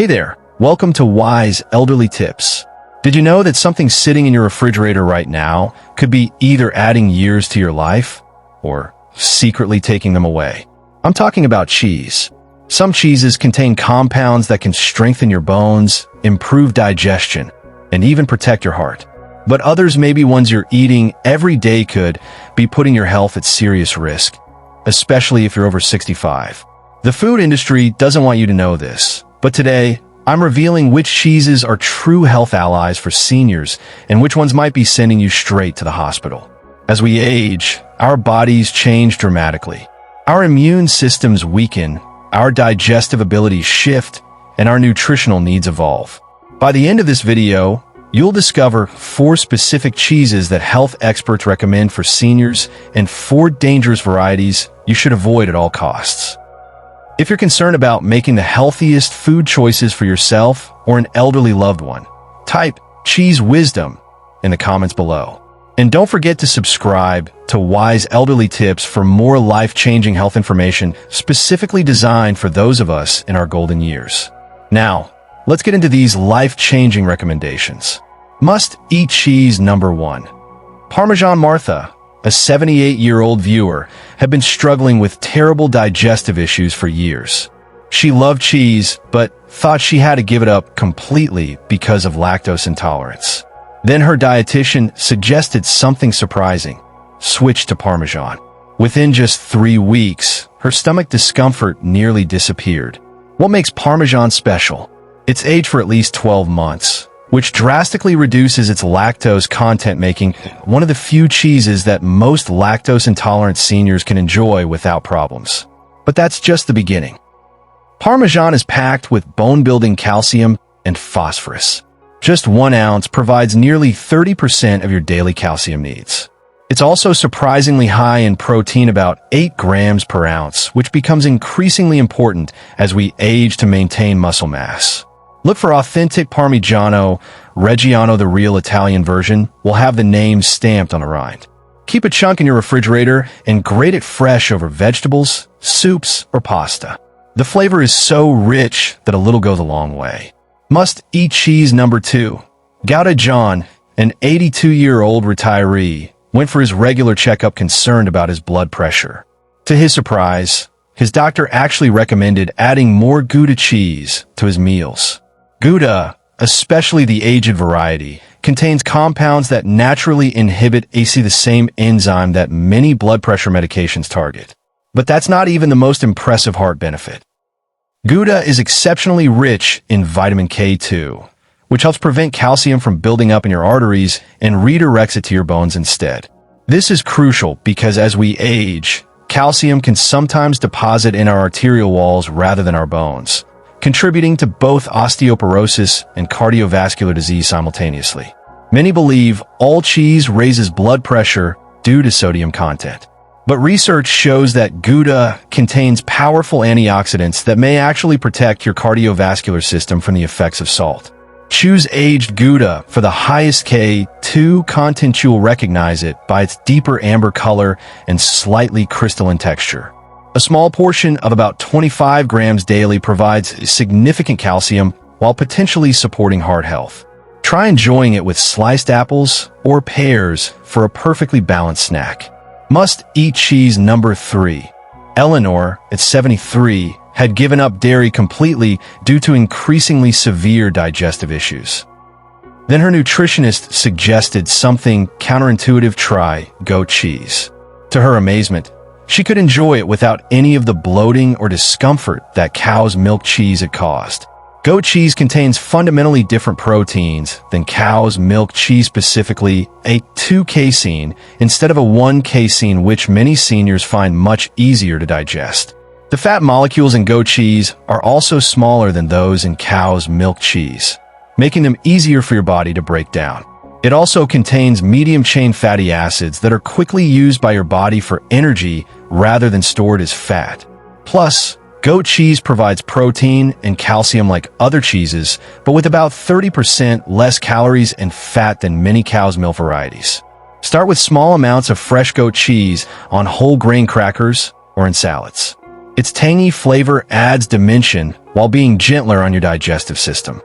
Hey there, welcome to Wise Elderly Tips. Did you know that something sitting in your refrigerator right now could be either adding years to your life or secretly taking them away? I'm talking about cheese. Some cheeses contain compounds that can strengthen your bones, improve digestion, and even protect your heart. But others, maybe ones you're eating every day, could be putting your health at serious risk, especially if you're over 65. The food industry doesn't want you to know this, but today, I'm revealing which cheeses are true health allies for seniors and which ones might be sending you straight to the hospital. As we age, our bodies change dramatically. Our immune systems weaken, our digestive abilities shift, and our nutritional needs evolve. By the end of this video, you'll discover 4 specific cheeses that health experts recommend for seniors and 4 dangerous varieties you should avoid at all costs. If you're concerned about making the healthiest food choices for yourself or an elderly loved one, type Cheese Wisdom in the comments below. And don't forget to subscribe to Wise Elderly Tips for more life-changing health information specifically designed for those of us in our golden years. Now, let's get into these life-changing recommendations. Must-eat cheese number 1. Parmesan. Martha, a 78-year-old viewer, had been struggling with terrible digestive issues for years. She loved cheese, but thought she had to give it up completely because of lactose intolerance. Then her dietitian suggested something surprising: switch to Parmesan. Within just 3 weeks, her stomach discomfort nearly disappeared. What makes Parmesan special? It's aged for at least 12 months, which drastically reduces its lactose content, making one of the few cheeses that most lactose-intolerant seniors can enjoy without problems. But that's just the beginning. Parmesan is packed with bone-building calcium and phosphorus. Just 1 ounce provides nearly 30% of your daily calcium needs. It's also surprisingly high in protein, about 8 grams per ounce, which becomes increasingly important as we age to maintain muscle mass. Look for authentic Parmigiano Reggiano. The real Italian version will have the name stamped on the rind. Keep a chunk in your refrigerator and grate it fresh over vegetables, soups, or pasta. The flavor is so rich that a little goes a long way. Must-eat cheese number 2. Gouda. John, an 82-year-old retiree, went for his regular checkup concerned about his blood pressure. To his surprise, his doctor actually recommended adding more Gouda cheese to his meals. Gouda, especially the aged variety, contains compounds that naturally inhibit the same enzyme that many blood pressure medications target. But that's not even the most impressive heart benefit. Gouda is exceptionally rich in vitamin K2, which helps prevent calcium from building up in your arteries and redirects it to your bones instead. This is crucial because as we age, calcium can sometimes deposit in our arterial walls rather than our bones, contributing to both osteoporosis and cardiovascular disease simultaneously. Many believe all cheese raises blood pressure due to sodium content. But research shows that Gouda contains powerful antioxidants that may actually protect your cardiovascular system from the effects of salt. Choose aged Gouda for the highest K2 content. You'll recognize it by its deeper amber color and slightly crystalline texture. A small portion of about 25 grams daily provides significant calcium while potentially supporting heart health. Try enjoying it with sliced apples or pears for a perfectly balanced snack. Must-eat cheese number 3. Eleanor, at 73, had given up dairy completely due to increasingly severe digestive issues. Then her nutritionist suggested something counterintuitive: try goat cheese. To her amazement, she could enjoy it without any of the bloating or discomfort that cow's milk cheese had caused. Goat cheese contains fundamentally different proteins than cow's milk cheese, specifically a 2-casein instead of a 1-casein, which many seniors find much easier to digest. The fat molecules in goat cheese are also smaller than those in cow's milk cheese, making them easier for your body to break down. It also contains medium-chain fatty acids that are quickly used by your body for energy rather than stored as fat. Plus, goat cheese provides protein and calcium like other cheeses, but with about 30% less calories and fat than many cow's milk varieties. Start with small amounts of fresh goat cheese on whole grain crackers or in salads. Its tangy flavor adds dimension while being gentler on your digestive system.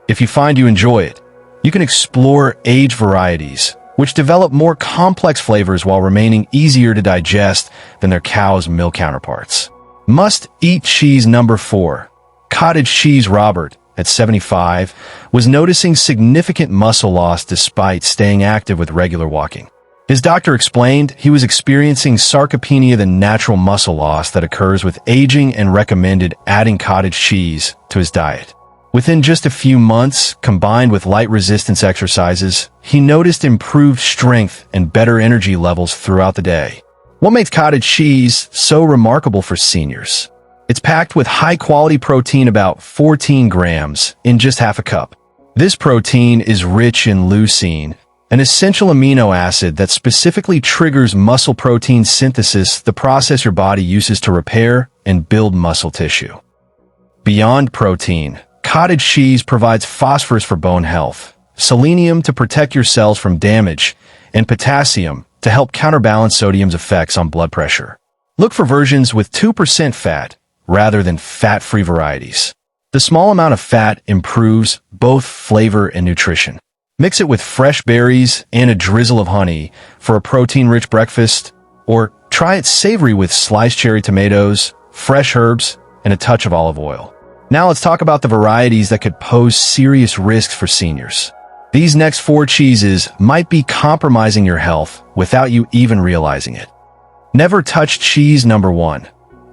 If you find you enjoy it, you can explore aged varieties, which develop more complex flavors while remaining easier to digest than their cow's milk counterparts. Must-eat cheese number 4. Cottage cheese. Robert, at 75, was noticing significant muscle loss despite staying active with regular walking. His doctor explained he was experiencing sarcopenia, the natural muscle loss that occurs with aging, and recommended adding cottage cheese to his diet. Within just a few months, combined with light resistance exercises, he noticed improved strength and better energy levels throughout the day. What makes cottage cheese so remarkable for seniors? It's packed with high-quality protein, about 14 grams, in just half a cup. This protein is rich in leucine, an essential amino acid that specifically triggers muscle protein synthesis, the process your body uses to repair and build muscle tissue. Beyond protein, cottage cheese provides phosphorus for bone health, selenium to protect your cells from damage, and potassium to help counterbalance sodium's effects on blood pressure. Look for versions with 2% fat rather than fat-free varieties. The small amount of fat improves both flavor and nutrition. Mix it with fresh berries and a drizzle of honey for a protein-rich breakfast, or try it savory with sliced cherry tomatoes, fresh herbs, and a touch of olive oil. Now let's talk about the varieties that could pose serious risks for seniors. These next 4 cheeses might be compromising your health without you even realizing it. Never touch cheese number 1.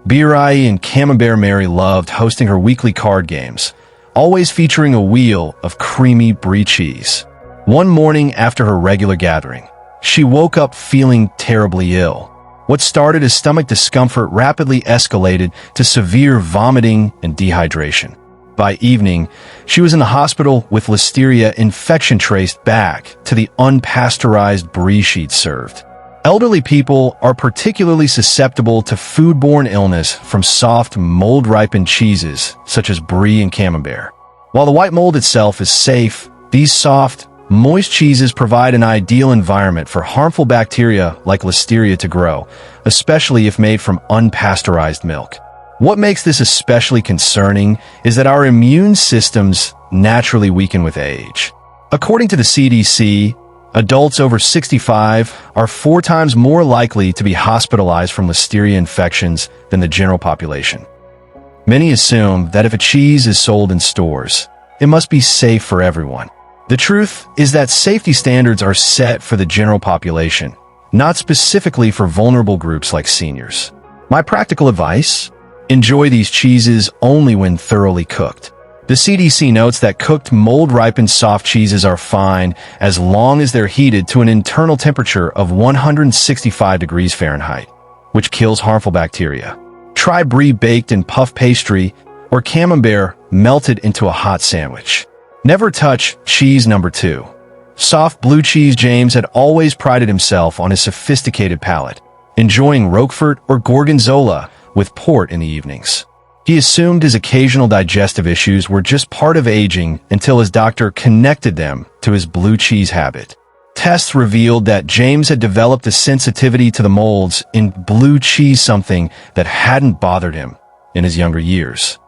Brie and Camembert. Mary loved hosting her weekly card games, always featuring a wheel of creamy brie cheese. One morning after her regular gathering, she woke up feeling terribly ill. What started as stomach discomfort rapidly escalated to severe vomiting and dehydration. By evening, she was in the hospital with Listeria infection traced back to the unpasteurized brie she'd served. Elderly people are particularly susceptible to foodborne illness from soft, mold-ripened cheeses such as brie and Camembert. While the white mold itself is safe, these soft, moist cheeses provide an ideal environment for harmful bacteria like Listeria to grow, especially if made from unpasteurized milk. What makes this especially concerning is that our immune systems naturally weaken with age. According to the CDC, adults over 65 are 4 times more likely to be hospitalized from Listeria infections than the general population. Many assume that if a cheese is sold in stores, it must be safe for everyone. The truth is that safety standards are set for the general population, not specifically for vulnerable groups like seniors. My practical advice? Enjoy these cheeses only when thoroughly cooked. The CDC notes that cooked mold-ripened soft cheeses are fine as long as they're heated to an internal temperature of 165 degrees Fahrenheit, which kills harmful bacteria. Try brie baked in puff pastry or Camembert melted into a hot sandwich. Never touch cheese number 2. Soft blue cheese. James had always prided himself on his sophisticated palate, enjoying Roquefort or Gorgonzola with port in the evenings. He assumed his occasional digestive issues were just part of aging until his doctor connected them to his blue cheese habit. Tests revealed that James had developed a sensitivity to the molds in blue cheese, something that hadn't bothered him in his younger years.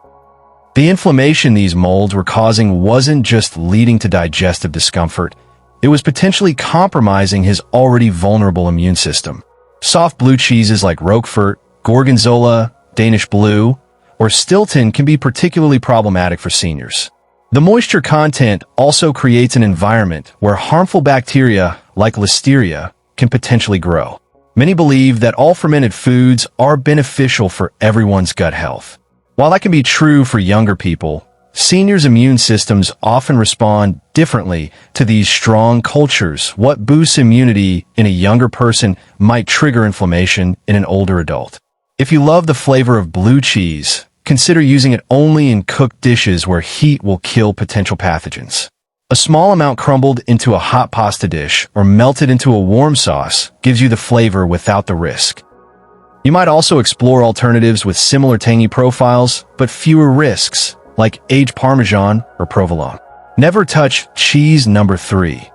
The inflammation these molds were causing wasn't just leading to digestive discomfort, it was potentially compromising his already vulnerable immune system. Soft blue cheeses like Roquefort, Gorgonzola, Danish Blue, or Stilton can be particularly problematic for seniors. The moisture content also creates an environment where harmful bacteria like Listeria can potentially grow. Many believe that all fermented foods are beneficial for everyone's gut health. While that can be true for younger people, seniors' immune systems often respond differently to these strong cultures. What boosts immunity in a younger person might trigger inflammation in an older adult. If you love the flavor of blue cheese, consider using it only in cooked dishes where heat will kill potential pathogens. A small amount crumbled into a hot pasta dish or melted into a warm sauce gives you the flavor without the risk. You might also explore alternatives with similar tangy profiles, but fewer risks, like aged Parmesan or provolone. Never touch cheese number 3.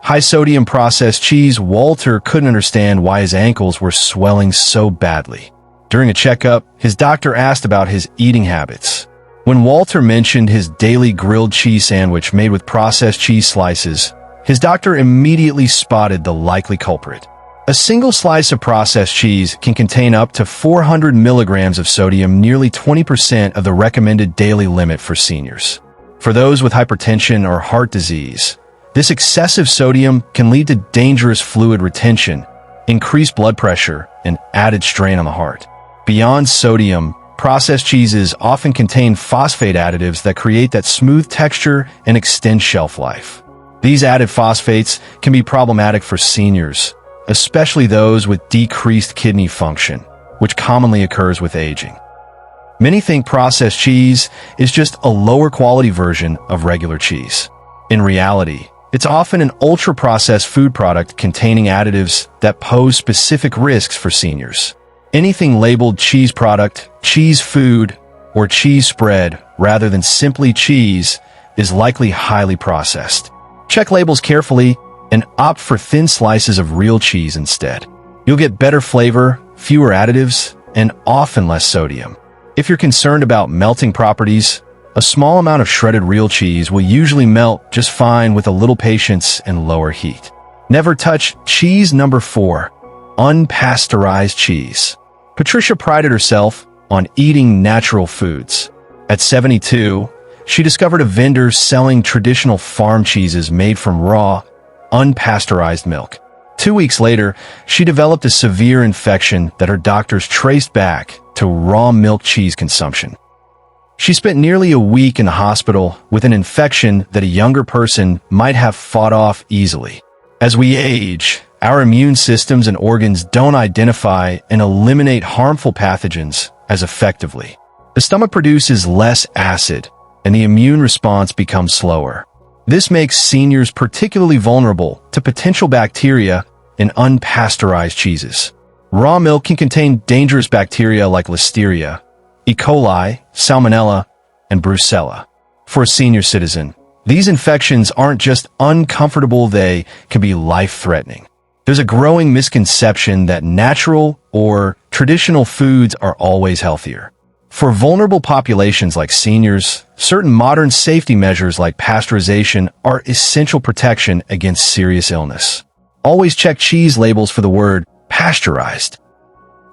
High-sodium processed cheese. Walter couldn't understand why his ankles were swelling so badly. During a checkup, his doctor asked about his eating habits. When Walter mentioned his daily grilled cheese sandwich made with processed cheese slices, his doctor immediately spotted the likely culprit. A single slice of processed cheese can contain up to 400 milligrams of sodium, nearly 20% of the recommended daily limit for seniors. For those with hypertension or heart disease, this excessive sodium can lead to dangerous fluid retention, increased blood pressure, and added strain on the heart. Beyond sodium, processed cheeses often contain phosphate additives that create that smooth texture and extend shelf life. These added phosphates can be problematic for seniors, especially those with decreased kidney function, which commonly occurs with aging. Many think processed cheese is just a lower quality version of regular cheese. In reality, it's often an ultra-processed food product containing additives that pose specific risks for seniors. Anything labeled cheese product, cheese food, or cheese spread rather than simply cheese is likely highly processed. Check labels carefully and opt for thin slices of real cheese instead. You'll get better flavor, fewer additives, and often less sodium. If you're concerned about melting properties, a small amount of shredded real cheese will usually melt just fine with a little patience and lower heat. Never touch cheese number 4, unpasteurized cheese. Patricia prided herself on eating natural foods. At 72, she discovered a vendor selling traditional farm cheeses made from raw, unpasteurized milk. 2 weeks later, she developed a severe infection that her doctors traced back to raw milk cheese consumption. She spent nearly a week in the hospital with an infection that a younger person might have fought off easily. As we age, our immune systems and organs don't identify and eliminate harmful pathogens as effectively. The stomach produces less acid, and the immune response becomes slower. This makes seniors particularly vulnerable to potential bacteria in unpasteurized cheeses. Raw milk can contain dangerous bacteria like Listeria, E. coli, Salmonella, and Brucella. For a senior citizen, these infections aren't just uncomfortable, they can be life-threatening. There's a growing misconception that natural or traditional foods are always healthier. For vulnerable populations like seniors, certain modern safety measures like pasteurization are essential protection against serious illness. Always check cheese labels for the word pasteurized.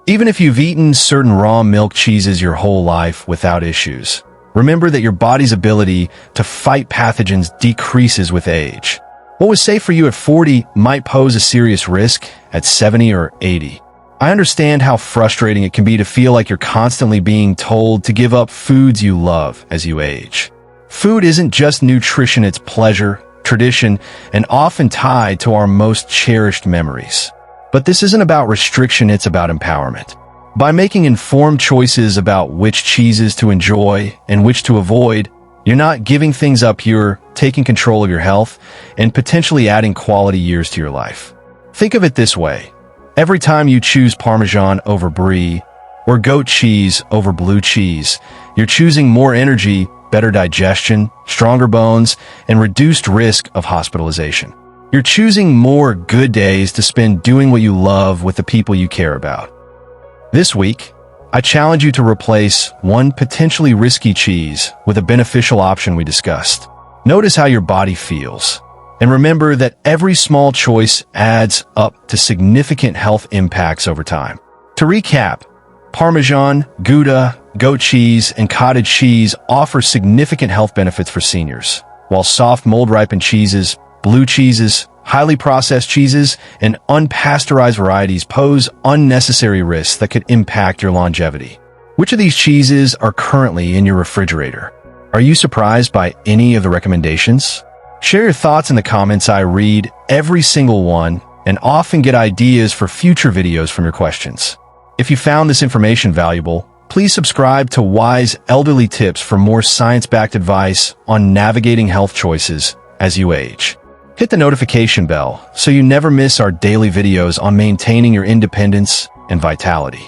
Even if you've eaten certain raw milk cheeses your whole life without issues, remember that your body's ability to fight pathogens decreases with age. What was safe for you at 40 might pose a serious risk at 70 or 80. I understand how frustrating it can be to feel like you're constantly being told to give up foods you love as you age. Food isn't just nutrition, it's pleasure, tradition, and often tied to our most cherished memories. But this isn't about restriction, it's about empowerment. By making informed choices about which cheeses to enjoy and which to avoid, you're not giving things up, you're taking control of your health and potentially adding quality years to your life. Think of it this way. Every time you choose Parmesan over Brie or goat cheese over blue cheese, you're choosing more energy, better digestion, stronger bones, and reduced risk of hospitalization. You're choosing more good days to spend doing what you love with the people you care about. This week, I challenge you to replace one potentially risky cheese with a beneficial option we discussed. Notice how your body feels, and remember that every small choice adds up to significant health impacts over time. To recap, Parmesan, Gouda, goat cheese, and cottage cheese offer significant health benefits for seniors, while soft mold-ripened cheeses, blue cheeses, highly processed cheeses, and unpasteurized varieties pose unnecessary risks that could impact your longevity. Which of these cheeses are currently in your refrigerator? Are you surprised by any of the recommendations? Share your thoughts in the comments. I read every single one and often get ideas for future videos from your questions. If you found this information valuable, please subscribe to Wise Elderly Tips for more science-backed advice on navigating health choices as you age. Hit the notification bell so you never miss our daily videos on maintaining your independence and vitality.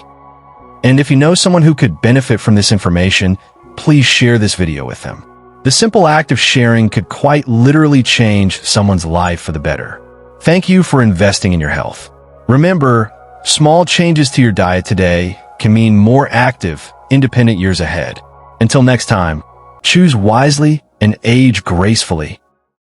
And if you know someone who could benefit from this information, please share this video with them. The simple act of sharing could quite literally change someone's life for the better. Thank you for investing in your health. Remember, small changes to your diet today can mean more active, independent years ahead. Until next time, Choose wisely and age gracefully.